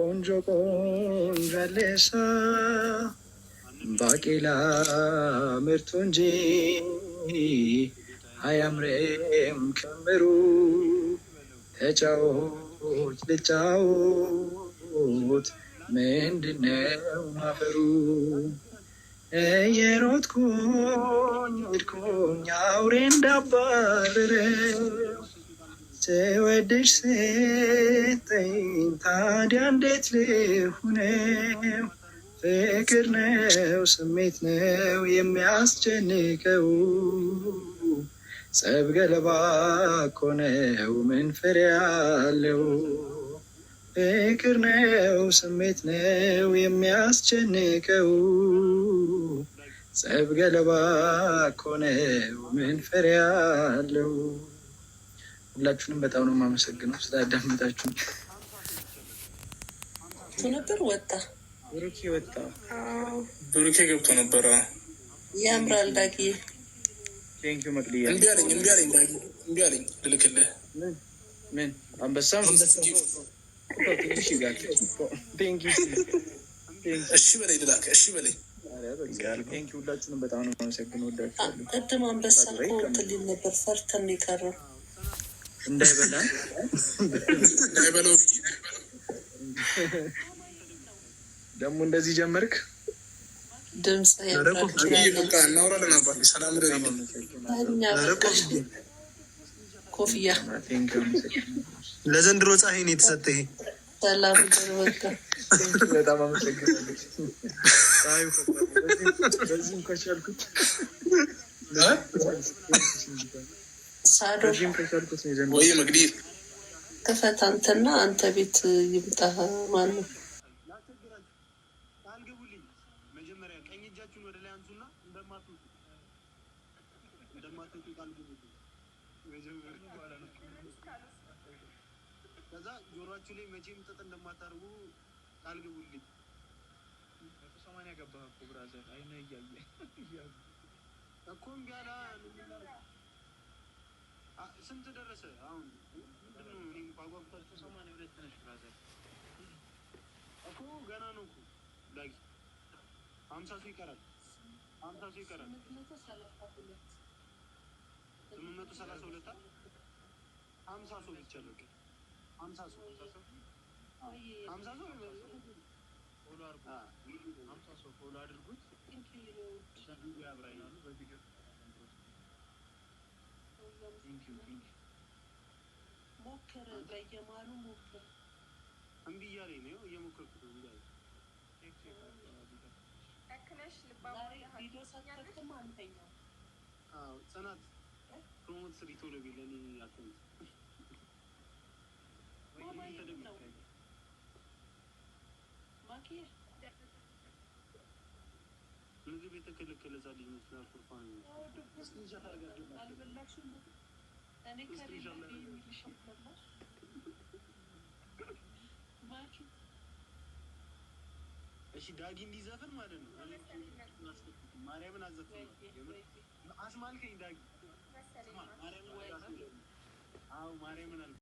ቆንጆ ቆንጆ አለሳ ባቄላ ምርቱ እንጂ አያምርም ክምሩ። ተጫወት ልጫወት ምንድነው ማፈሩ? እየሮጥኩኝ ሄድኩኝ አውሬ እንዳባረረው ስወድሽ ስትኝ ታዲያ እንዴት ልሁነው? ፍቅር ነው ስሜት ነው የሚያስጨንቀው ጸብ ገለባ እኮ ነው ምን ፍሬ አለው? ፍቅር ነው ስሜት ነው የሚያስጨንቀው ጸብ ገለባ እኮ ነው ምን ፍሬ አለው? ሁላችሁንም በጣም ነው የማመሰግነው ስላዳመጣችሁ። ነበር ወጣ ብሩኬ ወጣ ብሩኬ ገብቶ ነበረ። ያምራል ዳጊ ቴንኪው መቅድያ እምቢ አለኝ ዳጊ እምቢ አለኝ ልልክልህ ምን አንበሳ እሺ በላይ ልላክ እሺ በላይ ቴንኪው ሁላችሁንም በጣም ነው የማመሰግነው ወዳችኋለሁ። ቅድም አንበሳ እኮ ትልል ነበር ፈርተን የቀረው እንዳይበለው ደግሞ እንደዚህ ጀመርክ። ድምፅ እናውራለን። አባቴ ሰላም ኮፍያ ለዘንድሮ ፀሐይ ነው የተሰጠ። ይሄ ሰላም በጣም አመሰግናለሁ። በዚህም ከቻልኩት ሳዶ ወይ መግዲ ክፈት አንተና አንተ ቤት ይምጣ ማነው? ከዛ ጆሮአችሁ ላይ መቼም ጥጥ እንደማታርጉ ቃል ግቡልኝ። 180 ገባህ እኮ ብራዘር፣ አይነ እያየ እኮ እምቢ አለ። ስንት ደረሰ አሁን? ምንድነው ይሄን ቋቋምታል? 182 ነሽ ብራዘር እኮ ገና ነው እኮ ዳጊ 50 ሰው ይቀራል። 50 ሰው ይቀራል። 832 50 ሰው ብቻ ነው። 50 ሰው ፎሎ አድርጉት። ሞክር በየማሉ ሞክር። እምቢ እያለኝ ነው እየሞከርኩት ነው። ቪዲዮ ሳትከፍትም አንተኛው ጽናት ፕሮሞት ስሪ ቶሎ ቢለኝ አትንት ምግብ የተከለከለ ዛ ልጅ መስላል። ቁርፋን እሺ ዳጊ እንዲዘፍን ማለት ነው። ማርያምን አዘፍን አስማልከኝ ዳጊ ማርያምን አልኩ።